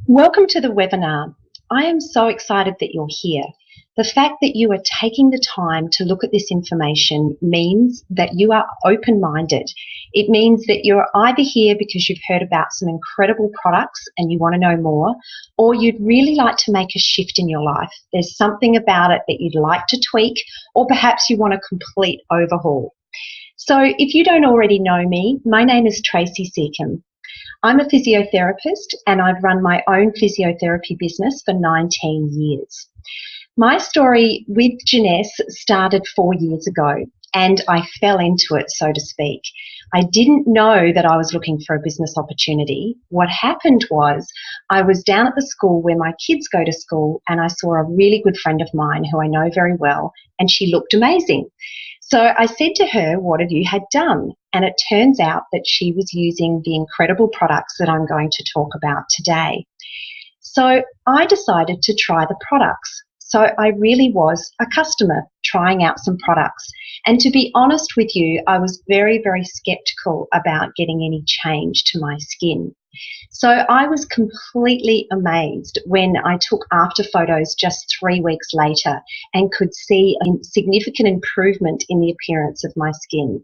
Welcome to the webinar. I am so excited that you're here. The fact that you are taking the time to look at this information means that you are open-minded. It means that you're either here because you've heard about some incredible products and you want to know more, or you'd really like to make a shift in your life. There's something about it that you'd like to tweak, or perhaps you want a complete overhaul. So if you don't already know me, my name is Tracy Seacombe. I'm a physiotherapist and I've run my own physiotherapy business for 19 years. My story with Janess started 4 years ago and I fell into it, so to speak. I didn't know that I was looking for a business opportunity. What happened was I was down at the school where my kids go to school and I saw a really good friend of mine who I know very well, and she looked amazing. So I said to her, what have you had done? And it turns out that she was using the incredible products that I'm going to talk about today. So I decided to try the products. So I really was a customer trying out some products. And to be honest with you, I was very, very skeptical about getting any change to my skin. So I was completely amazed when I took after photos just 3 weeks later and could see a significant improvement in the appearance of my skin.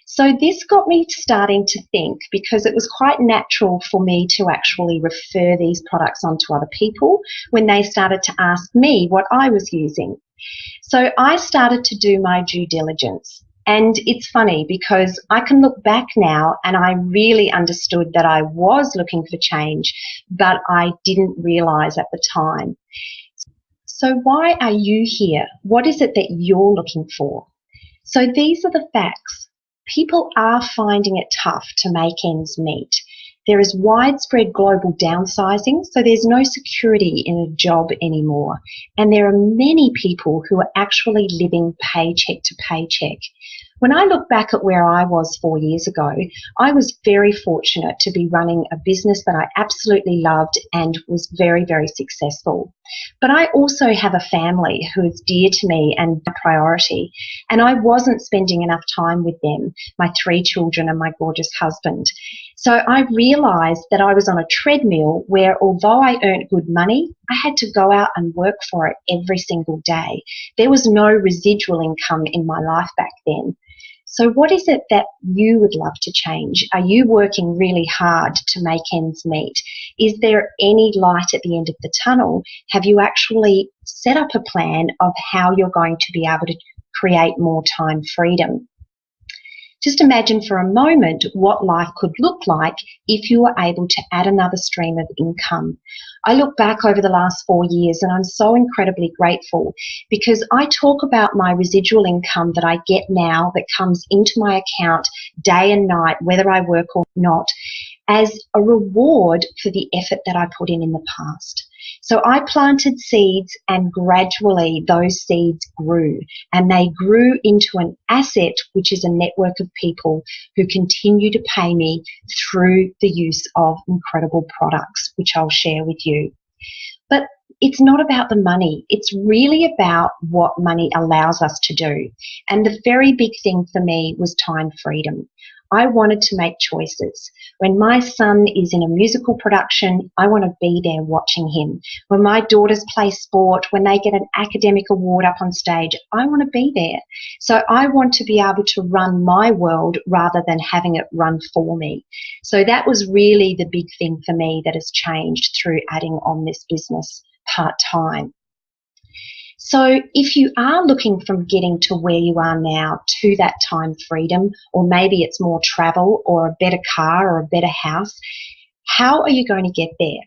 So this got me starting to think, because it was quite natural for me to actually refer these products on to other people when they started to ask me what I was using. So I started to do my due diligence. And it's funny because I can look back now and I really understood that I was looking for change, but I didn't realise at the time. So why are you here? What is it that you're looking for? So these are the facts. People are finding it tough to make ends meet. There is widespread global downsizing, so there's no security in a job anymore. And there are many people who are actually living paycheck to paycheck. When I look back at where I was 4 years ago, I was very fortunate to be running a business that I absolutely loved and was very, very successful. But I also have a family who is dear to me and a priority, and I wasn't spending enough time with them, my 3 children and my gorgeous husband. So I realised that I was on a treadmill where, although I earned good money, I had to go out and work for it every single day. There was no residual income in my life back then. So what is it that you would love to change? Are you working really hard to make ends meet? Is there any light at the end of the tunnel? Have you actually set up a plan of how you're going to be able to create more time freedom? Just imagine for a moment what life could look like if you were able to add another stream of income. I look back over the last 4 years and I'm so incredibly grateful, because I talk about my residual income that I get now that comes into my account day and night, whether I work or not, as a reward for the effort that I put in the past. So I planted seeds and gradually those seeds grew, and they grew into an asset, which is a network of people who continue to pay me through the use of incredible products, which I'll share with you. But it's not about the money. It's really about what money allows us to do. And the very big thing for me was time freedom. I wanted to make choices. When my son is in a musical production, I want to be there watching him. When my daughters play sport, when they get an academic award up on stage, I want to be there. So I want to be able to run my world rather than having it run for me. So that was really the big thing for me that has changed through adding on this business part-time. So if you are looking from getting to where you are now to that time freedom, or maybe it's more travel or a better car or a better house, how are you going to get there?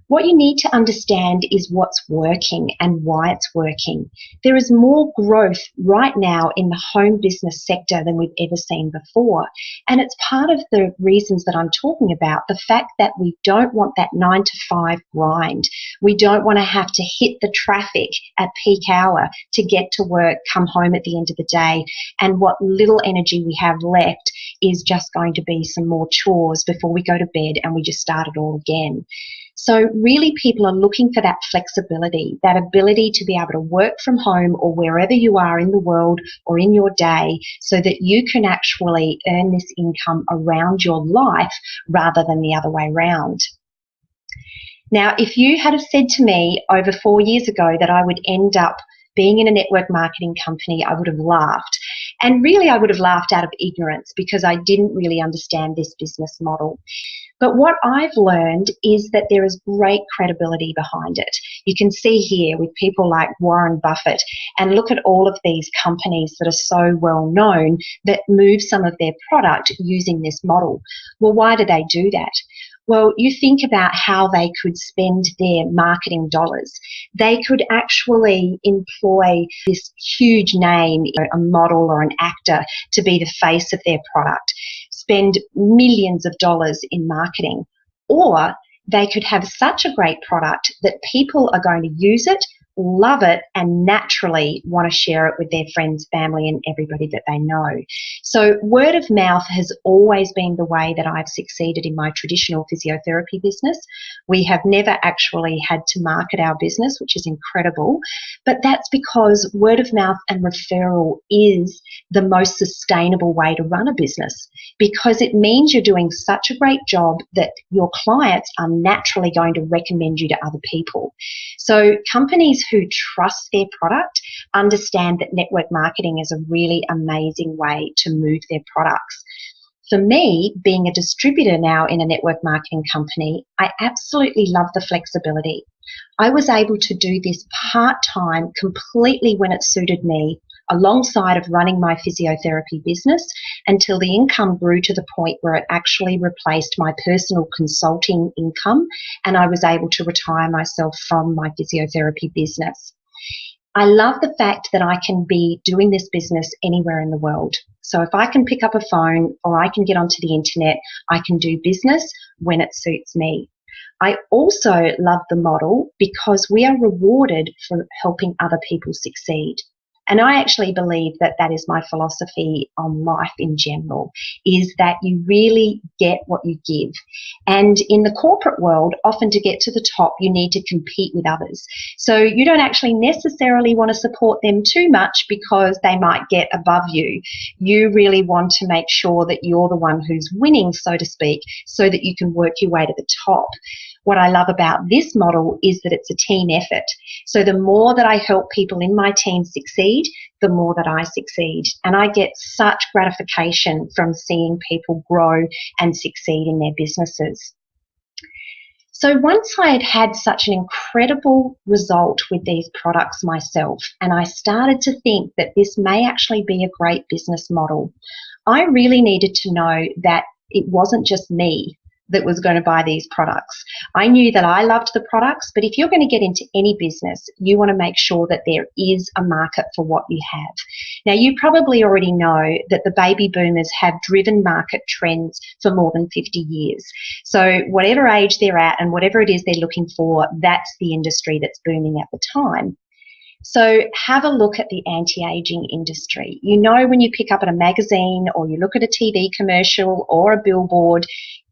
What you need to understand is what's working and why it's working. There is more growth right now in the home business sector than we've ever seen before. And it's part of the reasons that I'm talking about, the fact that we don't want that 9 to 5 grind. We don't want to have to hit the traffic at peak hour to get to work, come home at the end of the day, and what little energy we have left is just going to be some more chores before we go to bed and we just start it all again. So really people are looking for that flexibility, that ability to be able to work from home or wherever you are in the world or in your day, so that you can actually earn this income around your life rather than the other way around. Now, if you had have said to me over 4 years ago that I would end up being in a network marketing company, I would have laughed. And really, I would have laughed out of ignorance because I didn't really understand this business model. But what I've learned is that there is great credibility behind it. You can see here with people like Warren Buffett, and look at all of these companies that are so well known that move some of their product using this model. Well, why do they do that? Well, you think about how they could spend their marketing dollars. They could actually employ this huge name, a model or an actor, to be the face of their product, spend millions of dollars in marketing. Or they could have such a great product that people are going to use it, love it, and naturally want to share it with their friends, family, and everybody that they know. So word of mouth has always been the way that I've succeeded in my traditional physiotherapy business. We have never actually had to market our business, which is incredible, but that's because word of mouth and referral is the most sustainable way to run a business, because it means you're doing such a great job that your clients are naturally going to recommend you to other people. So companies who trust their product understand that network marketing is a really amazing way to move their products. For me, being a distributor now in a network marketing company, I absolutely love the flexibility. I was able to do this part-time completely when it suited me, alongside of running my physiotherapy business, until the income grew to the point where it actually replaced my personal consulting income, and I was able to retire myself from my physiotherapy business. I love the fact that I can be doing this business anywhere in the world. So if I can pick up a phone or I can get onto the internet, I can do business when it suits me. I also love the model because we are rewarded for helping other people succeed. And I actually believe that that is my philosophy on life in general, is that you really get what you give. And in the corporate world, often to get to the top, you need to compete with others. So you don't actually necessarily want to support them too much because they might get above you. You really want to make sure that you're the one who's winning, so to speak, so that you can work your way to the top. What I love about this model is that it's a team effort. So the more that I help people in my team succeed, the more that I succeed. And I get such gratification from seeing people grow and succeed in their businesses. So once I had had such an incredible result with these products myself, and I started to think that this may actually be a great business model, I really needed to know that it wasn't just me that was going to buy these products. I knew that I loved the products, but if you're going to get into any business, you want to make sure that there is a market for what you have. Now, you probably already know that the baby boomers have driven market trends for more than 50 years. So whatever age they're at and whatever it is they're looking for, that's the industry that's booming at the time. So have a look at the anti-aging industry. You know, when you pick up at a magazine or you look at a TV commercial or a billboard,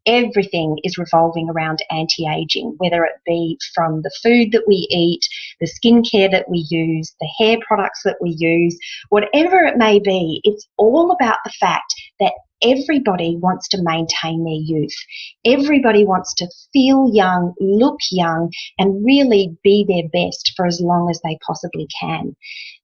everything is revolving around anti-aging, whether it be from the food that we eat, the skincare that we use, the hair products that we use, whatever it may be. It's all about the fact that everybody wants to maintain their youth. Everybody wants to feel young, look young, and really be their best for as long as they possibly can.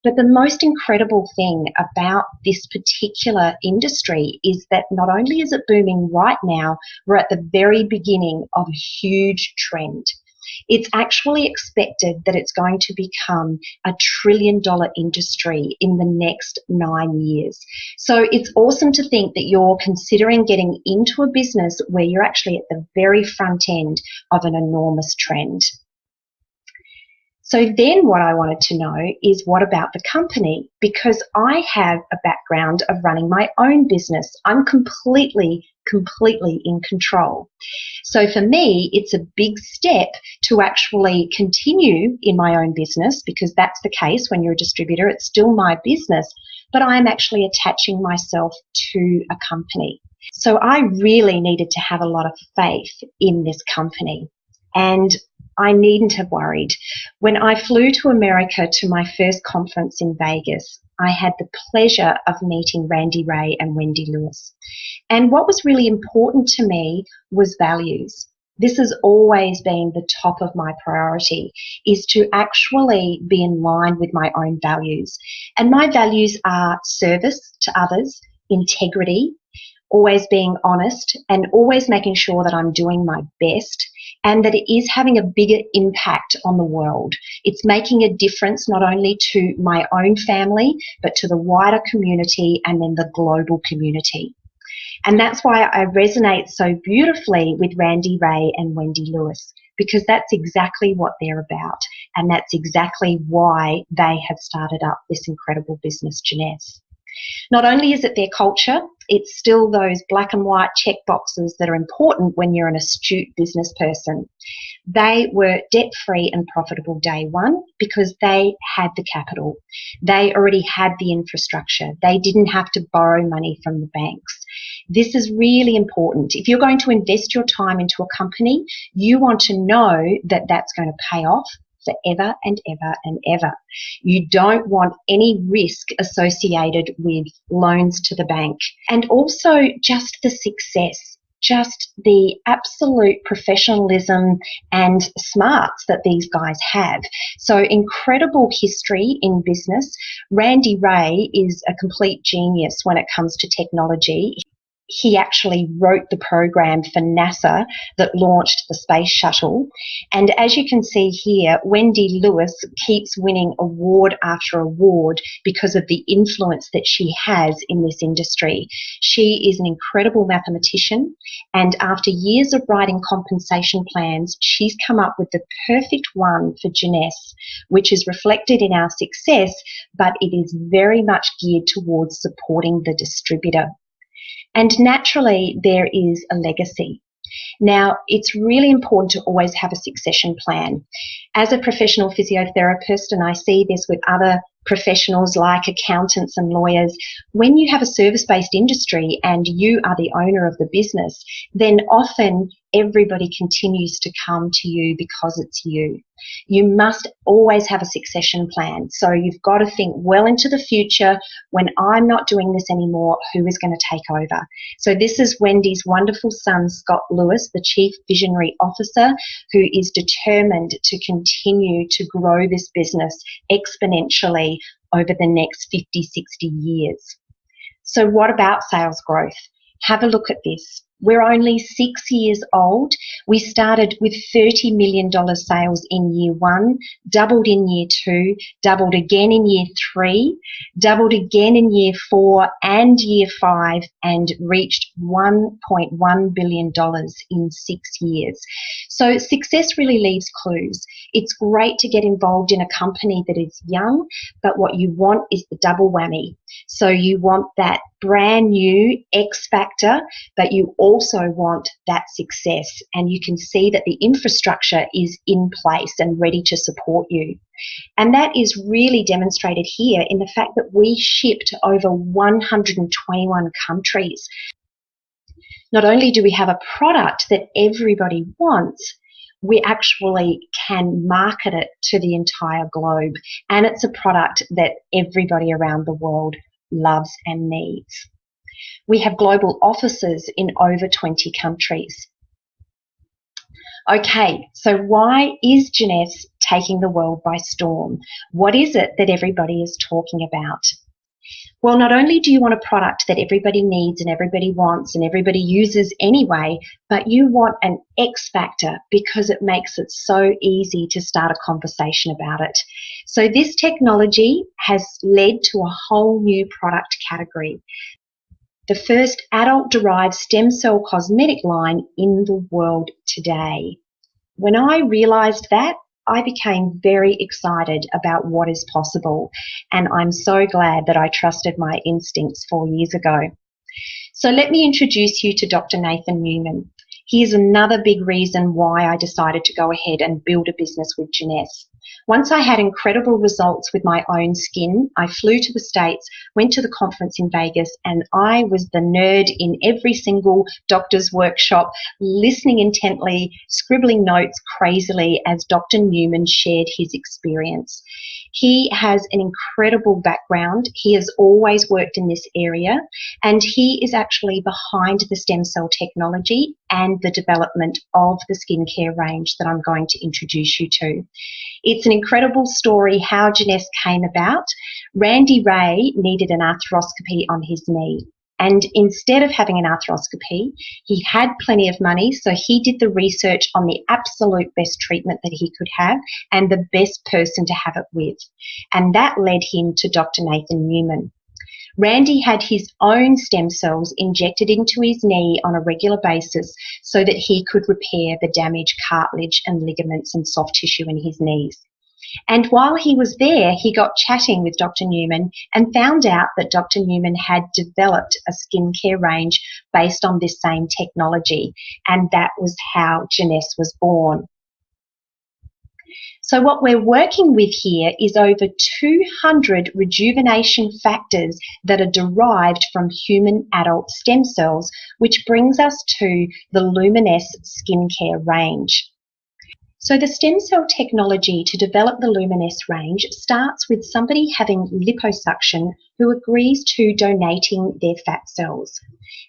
But the most incredible thing about this particular industry is that not only is it booming right now, we're at the very beginning of a huge trend. It's actually expected that it's going to become a $1 trillion industry in the next 9 years. So it's awesome to think that you're considering getting into a business where you're actually at the very front end of an enormous trend. So then what I wanted to know is, what about the company? Because I have a background of running my own business. I'm completely in control. So for me, it's a big step to actually continue in my own business, because that's the case when you're a distributor. It's still my business, but I'm actually attaching myself to a company. So I really needed to have a lot of faith in this company. And I needn't have worried. When I flew to America to my first conference in Vegas, I had the pleasure of meeting Randy Ray and Wendy Lewis. And what was really important to me was values. This has always been the top of my priority, is to actually be in line with my own values. And my values are service to others, integrity, always being honest, and always making sure that I'm doing my best and that it is having a bigger impact on the world. It's making a difference not only to my own family, but to the wider community and then the global community. And that's why I resonate so beautifully with Randy Ray and Wendy Lewis, because that's exactly what they're about. And that's exactly why they have started up this incredible business, Jeunesse. Not only is it their culture, it's still those black and white check boxes that are important when you're an astute business person. They were debt-free and profitable day one because they had the capital. They already had the infrastructure. They didn't have to borrow money from the banks. This is really important. If you're going to invest your time into a company, you want to know that that's going to pay off forever and ever and ever. You don't want any risk associated with loans to the bank. And also just the success, just the absolute professionalism and smarts that these guys have. So incredible history in business. Randy Ray is a complete genius when it comes to technology. He actually wrote the program for NASA that launched the space shuttle. And as you can see here, Wendy Lewis keeps winning award after award because of the influence that she has in this industry. She is an incredible mathematician, and after years of writing compensation plans, she's come up with the perfect one for Jeunesse, which is reflected in our success, but it is very much geared towards supporting the distributor. And naturally, there is a legacy. Now, it's really important to always have a succession plan. As a professional physiotherapist, and I see this with other professionals like accountants and lawyers, when you have a service-based industry and you are the owner of the business, then often everybody continues to come to you because it's you. You must always have a succession plan. So you've got to think well into the future. When I'm not doing this anymore, who is going to take over? So this is Wendy's wonderful son, Scott Lewis, the Chief Visionary Officer, who is determined to continue to grow this business exponentially over the next 50, 60 years. So what about sales growth? Have a look at this. We're only 6 years old. We started with $30 million sales in year one, doubled in year two, doubled again in year three, doubled again in year four and year five, and reached $1.1 billion in 6 years. So success really leaves clues. It's great to get involved in a company that is young, but what you want is the double whammy. So you want that brand new X factor, but you also want that success. And you can see that the infrastructure is in place and ready to support you. And that is really demonstrated here in the fact that we ship to over 121 countries. Not only do we have a product that everybody wants, we actually can market it to the entire globe. And it's a product that everybody around the world loves and needs. We have global offices in over 20 countries. Okay, so why is Jeunesse taking the world by storm? What is it that everybody is talking about? Well, not only do you want a product that everybody needs and everybody wants and everybody uses anyway, but you want an X factor because it makes it so easy to start a conversation about it. So this technology has led to a whole new product category. The first adult-derived stem cell cosmetic line in the world today. When I realised that, I became very excited about what is possible, and I'm so glad that I trusted my instincts 4 years ago. So let me introduce you to Dr. Nathan Newman. He is another big reason why I decided to go ahead and build a business with Jeunesse. Once I had incredible results with my own skin, I flew to the States, went to the conference in Vegas, and I was the nerd in every single doctor's workshop, listening intently, scribbling notes crazily as Dr. Newman shared his experience. He has an incredible background. He has always worked in this area, and he is actually behind the stem cell technology and the development of the skincare range that I'm going to introduce you to. It's an incredible story how Janess came about. Randy Ray needed an arthroscopy on his knee. And instead of having an arthroscopy, he had plenty of money, so he did the research on the absolute best treatment that he could have and the best person to have it with. And that led him to Dr. Nathan Newman. Randy had his own stem cells injected into his knee on a regular basis so that he could repair the damaged cartilage and ligaments and soft tissue in his knees. And while he was there, he got chatting with Dr. Newman and found out that Dr. Newman had developed a skincare range based on this same technology, and that was how Janess was born. So what we're working with here is over 200 rejuvenation factors that are derived from human adult stem cells, which brings us to the Luminess skincare range. So the stem cell technology to develop the Luminess range starts with somebody having liposuction who agrees to donating their fat cells.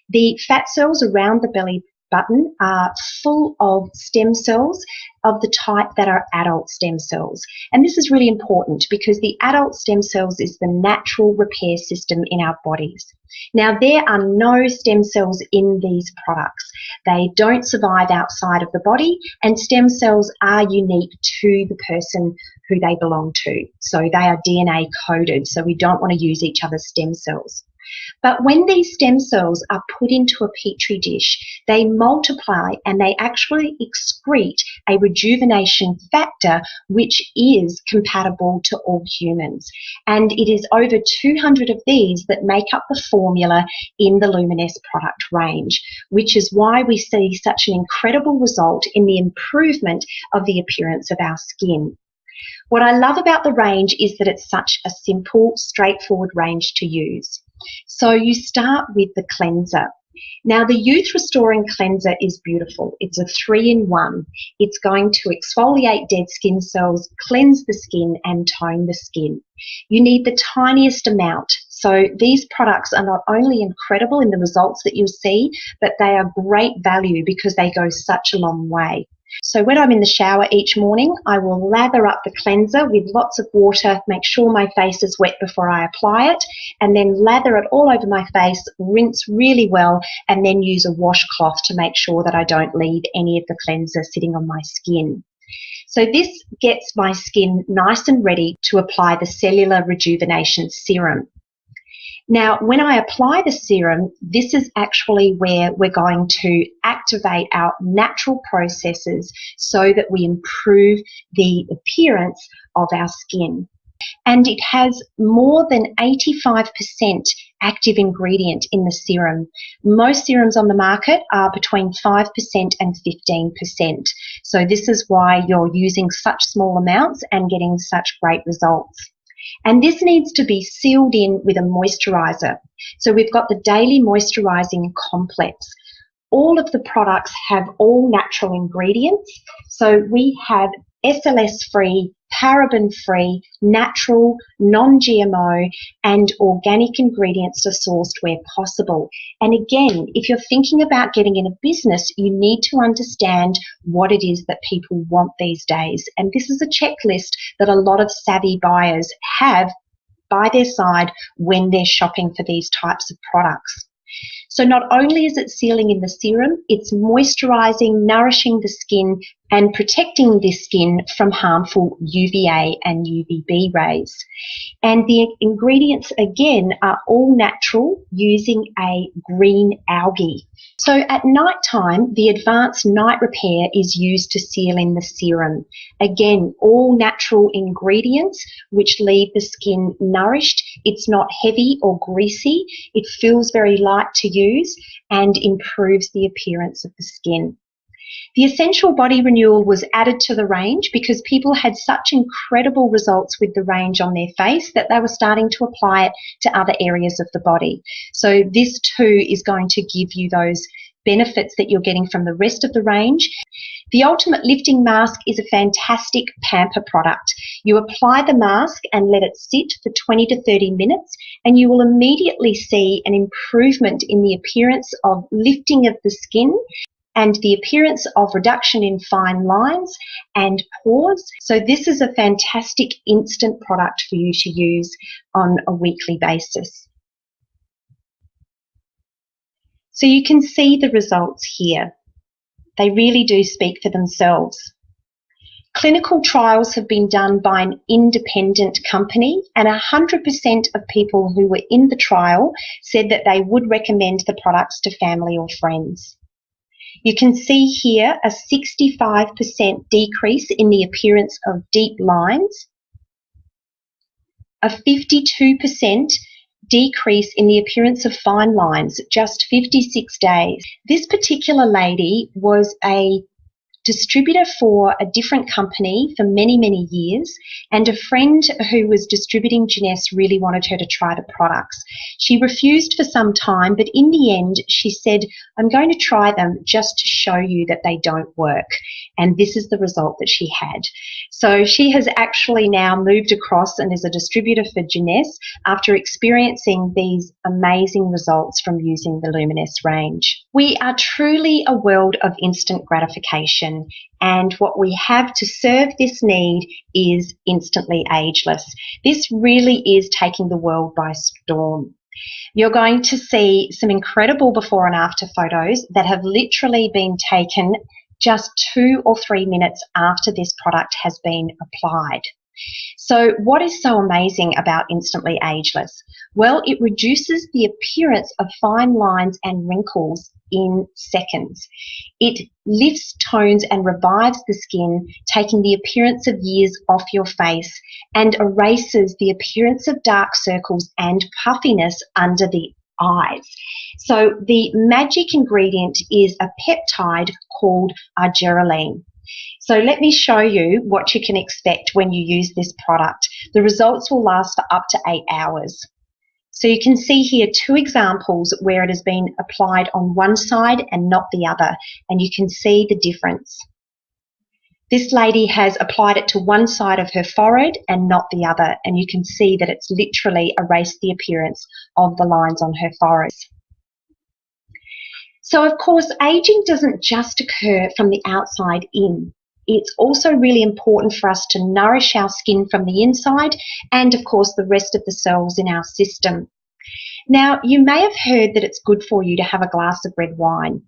The fat cells around the belly button are full of stem cells of the type that are adult stem cells. And this is really important because the adult stem cells is the natural repair system in our bodies. Now, there are no stem cells in these products. They don't survive outside of the body, and stem cells are unique to the person who they belong to. So they are DNA coded, so we don't want to use each other's stem cells. But when these stem cells are put into a petri dish, they multiply and they actually excrete a rejuvenation factor which is compatible to all humans. And it is over 200 of these that make up the formula in the Luminess product range, which is why we see such an incredible result in the improvement of the appearance of our skin. What I love about the range is that it's such a simple, straightforward range to use. So you start with the cleanser. Now, the Youth Restoring Cleanser is beautiful. It's a 3-in-1. It's going to exfoliate dead skin cells, cleanse the skin, and tone the skin. You need the tiniest amount. So these products are not only incredible in the results that you'll see, but they are great value because they go such a long way. So when I'm in the shower each morning, I will lather up the cleanser with lots of water, make sure my face is wet before I apply it, and then lather it all over my face, rinse really well, and then use a washcloth to make sure that I don't leave any of the cleanser sitting on my skin. So this gets my skin nice and ready to apply the Cellular Rejuvenation Serum. Now, when I apply the serum, this is actually where we're going to activate our natural processes so that we improve the appearance of our skin. And it has more than 85% active ingredient in the serum. Most serums on the market are between 5% and 15%. So this is why you're using such small amounts and getting such great results. And this needs to be sealed in with a moisturiser. So we've got the Daily Moisturising Complex. All of the products have all natural ingredients. So we have SLS-free, paraben-free, natural, non-GMO and organic ingredients are sourced where possible. And again, if you're thinking about getting in a business, you need to understand what it is that people want these days. And this is a checklist that a lot of savvy buyers have by their side when they're shopping for these types of products. So not only is it sealing in the serum, it's moisturising, nourishing the skin and protecting the skin from harmful UVA and UVB rays. And the ingredients, again, are all natural using a green algae. So at night time, the advanced night repair is used to seal in the serum. Again, all natural ingredients which leave the skin nourished. It's not heavy or greasy. It feels very light to use and improves the appearance of the skin. The Essential Body Renewal was added to the range because people had such incredible results with the range on their face that they were starting to apply it to other areas of the body. So this too is going to give you those benefits that you're getting from the rest of the range. The Ultimate Lifting Mask is a fantastic pamper product. You apply the mask and let it sit for 20 to 30 minutes, and you will immediately see an improvement in the appearance of lifting of the skin and the appearance of reduction in fine lines and pores. So this is a fantastic instant product for you to use on a weekly basis. So you can see the results here. They really do speak for themselves. Clinical trials have been done by an independent company, and 100% of people who were in the trial said that they would recommend the products to family or friends. You can see here a 65% decrease in the appearance of deep lines, a 52% decrease in the appearance of fine lines, just 56 days. This particular lady was a distributor for a different company for many, many years, and a friend who was distributing Jeunesse really wanted her to try the products. She refused for some time, but in the end she said, I'm going to try them just to show you that they don't work. And this is the result that she had. So she has actually now moved across and is a distributor for Jeunesse after experiencing these amazing results from using the Luminous range. We are truly a world of instant gratification, and what we have to serve this need is instantly ageless. This really is taking the world by storm. You're going to see some incredible before and after photos that have literally been taken just 2 or 3 minutes after this product has been applied. So what is so amazing about Instantly Ageless? Well, it reduces the appearance of fine lines and wrinkles in seconds. It lifts, tones and revives the skin, taking the appearance of years off your face, and erases the appearance of dark circles and puffiness under the eyes. So the magic ingredient is a peptide called argireline. So let me show you what you can expect when you use this product. The results will last for up to 8 hours. So you can see here 2 examples where it has been applied on one side and not the other, and you can see the difference. This lady has applied it to one side of her forehead and not the other, and you can see that it's literally erased the appearance of the lines on her forehead. So of course, aging doesn't just occur from the outside in. It's also really important for us to nourish our skin from the inside and of course the rest of the cells in our system. Now, you may have heard that it's good for you to have a glass of red wine.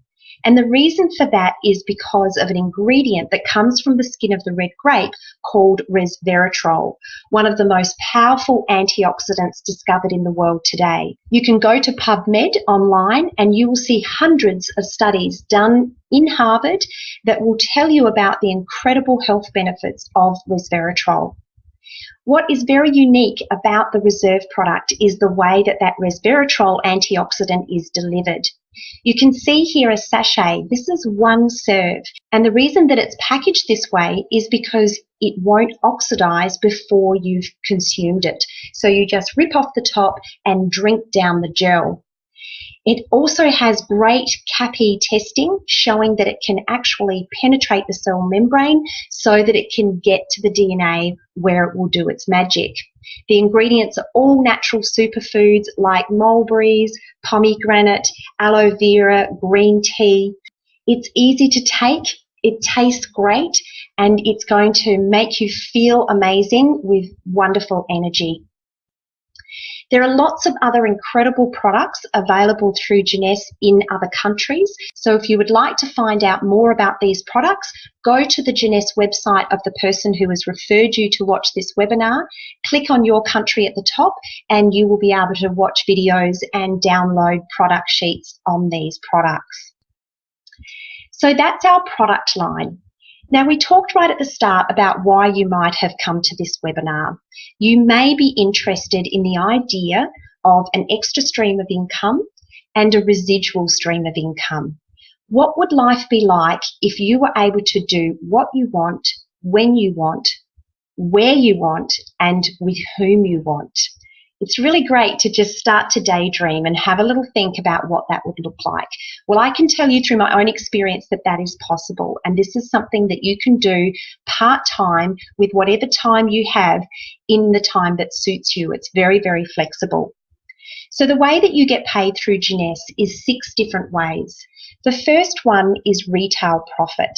And the reason for that is because of an ingredient that comes from the skin of the red grape called resveratrol, one of the most powerful antioxidants discovered in the world today. You can go to PubMed online and you will see hundreds of studies done in Harvard that will tell you about the incredible health benefits of resveratrol. What is very unique about the Reserve product is the way that that resveratrol antioxidant is delivered. You can see here a sachet. This is 1 serve, and the reason that it's packaged this way is because it won't oxidize before you've consumed it. So you just rip off the top and drink down the gel. It also has great CAPI testing showing that it can actually penetrate the cell membrane so that it can get to the DNA where it will do its magic. The ingredients are all natural superfoods like mulberries, pomegranate, aloe vera, green tea. It's easy to take, it tastes great, and it's going to make you feel amazing with wonderful energy. There are lots of other incredible products available through Jeunesse in other countries. So if you would like to find out more about these products, go to the Jeunesse website of the person who has referred you to watch this webinar, click on your country at the top, and you will be able to watch videos and download product sheets on these products. So that's our product line. Now, we talked right at the start about why you might have come to this webinar. You may be interested in the idea of an extra stream of income and a residual stream of income. What would life be like if you were able to do what you want, when you want, where you want, and with whom you want? It's really great to just start to daydream and have a little think about what that would look like. Well, I can tell you through my own experience that that is possible, and this is something that you can do part-time with whatever time you have in the time that suits you. It's very, very flexible. So the way that you get paid through Jeunesse is 6 different ways. The first one is retail profit.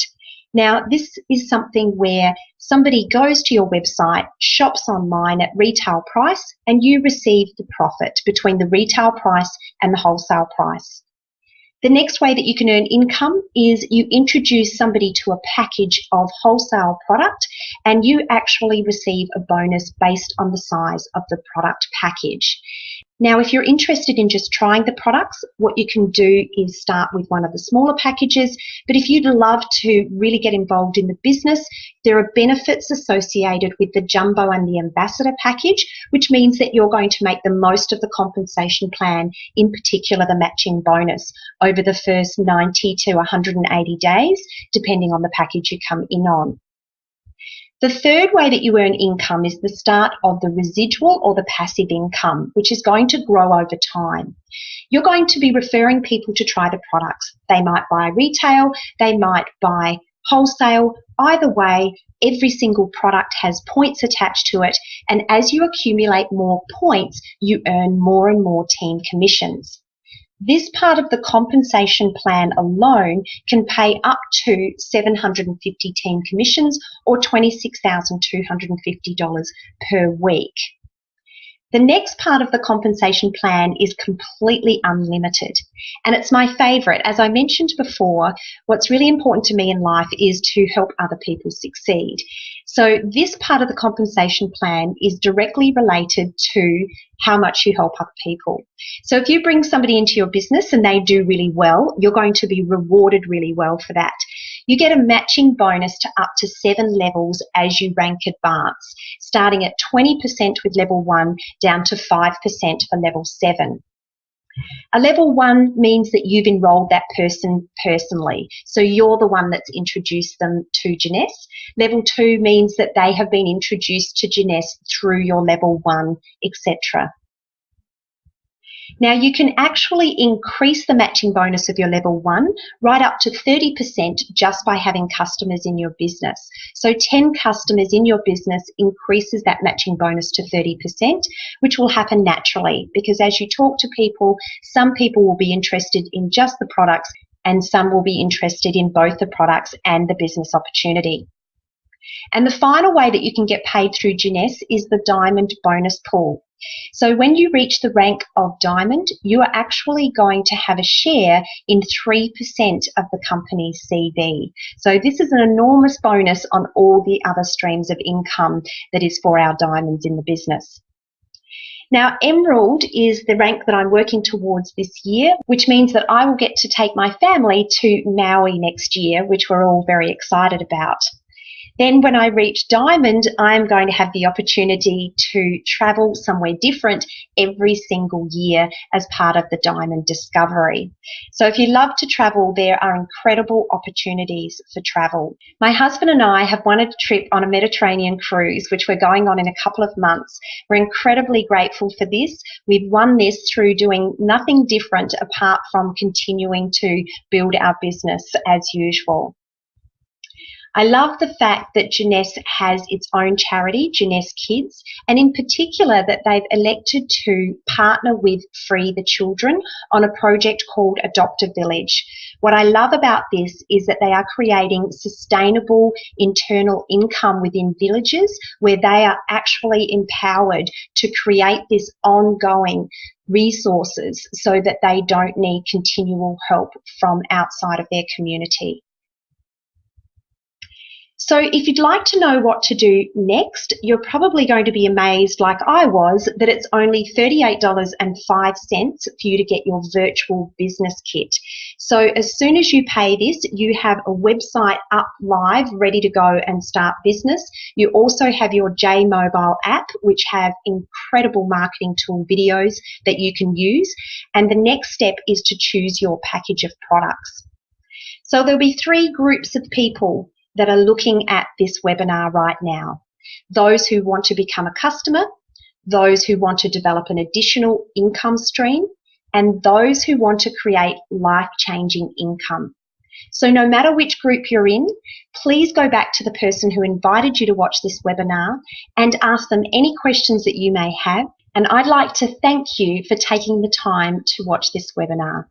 Now, this is something where somebody goes to your website, shops online at retail price, and you receive the profit between the retail price and the wholesale price. The next way that you can earn income is you introduce somebody to a package of wholesale product, and you actually receive a bonus based on the size of the product package. Now, if you're interested in just trying the products, what you can do is start with one of the smaller packages. But if you'd love to really get involved in the business, there are benefits associated with the jumbo and the ambassador package, which means that you're going to make the most of the compensation plan, in particular the matching bonus, over the first 90 to 180 days, depending on the package you come in on. The third way that you earn income is the start of the residual or the passive income, which is going to grow over time. You're going to be referring people to try the products. They might buy retail, they might buy wholesale. Either way, every single product has points attached to it, and as you accumulate more points, you earn more and more team commissions. This part of the compensation plan alone can pay up to 750 team commissions or $26,250 per week. The next part of the compensation plan is completely unlimited, and it's my favourite. As I mentioned before, what's really important to me in life is to help other people succeed. So this part of the compensation plan is directly related to how much you help other people. So if you bring somebody into your business and they do really well, you're going to be rewarded really well for that. You get a matching bonus to up to 7 levels as you rank advance, starting at 20% with level 1 down to 5% for level 7. A level 1 means that you've enrolled that person personally, so you're the one that's introduced them to Jeunesse. Level 2 means that they have been introduced to Jeunesse through your level 1, etc. Now, you can actually increase the matching bonus of your level 1 right up to 30% just by having customers in your business. So 10 customers in your business increases that matching bonus to 30%, which will happen naturally because as you talk to people, some people will be interested in just the products and some will be interested in both the products and the business opportunity. And the final way that you can get paid through Jeunesse is the diamond bonus pool. So when you reach the rank of diamond, you are actually going to have a share in 3% of the company's CV. So this is an enormous bonus on all the other streams of income that is for our diamonds in the business. Now, Emerald is the rank that I'm working towards this year, which means that I will get to take my family to Maui next year, which we're all very excited about. Then when I reach Diamond, I'm going to have the opportunity to travel somewhere different every single year as part of the Diamond Discovery. So if you love to travel, there are incredible opportunities for travel. My husband and I have wanted a trip on a Mediterranean cruise, which we're going on in a couple of months. We're incredibly grateful for this. We've won this through doing nothing different apart from continuing to build our business as usual. I love the fact that Jeunesse has its own charity, Jeunesse Kids, and in particular that they've elected to partner with Free the Children on a project called Adopt a Village. What I love about this is that they are creating sustainable internal income within villages where they are actually empowered to create this ongoing resources so that they don't need continual help from outside of their community. So if you'd like to know what to do next, you're probably going to be amazed, like I was, that it's only $38.05 for you to get your virtual business kit. So as soon as you pay this, you have a website up live, ready to go and start business. You also have your J Mobile app, which have incredible marketing tool videos that you can use. And the next step is to choose your package of products. So there'll be 3 groups of people that are looking at this webinar right now. Those who want to become a customer, those who want to develop an additional income stream, and those who want to create life-changing income. So no matter which group you're in, please go back to the person who invited you to watch this webinar and ask them any questions that you may have. And I'd like to thank you for taking the time to watch this webinar.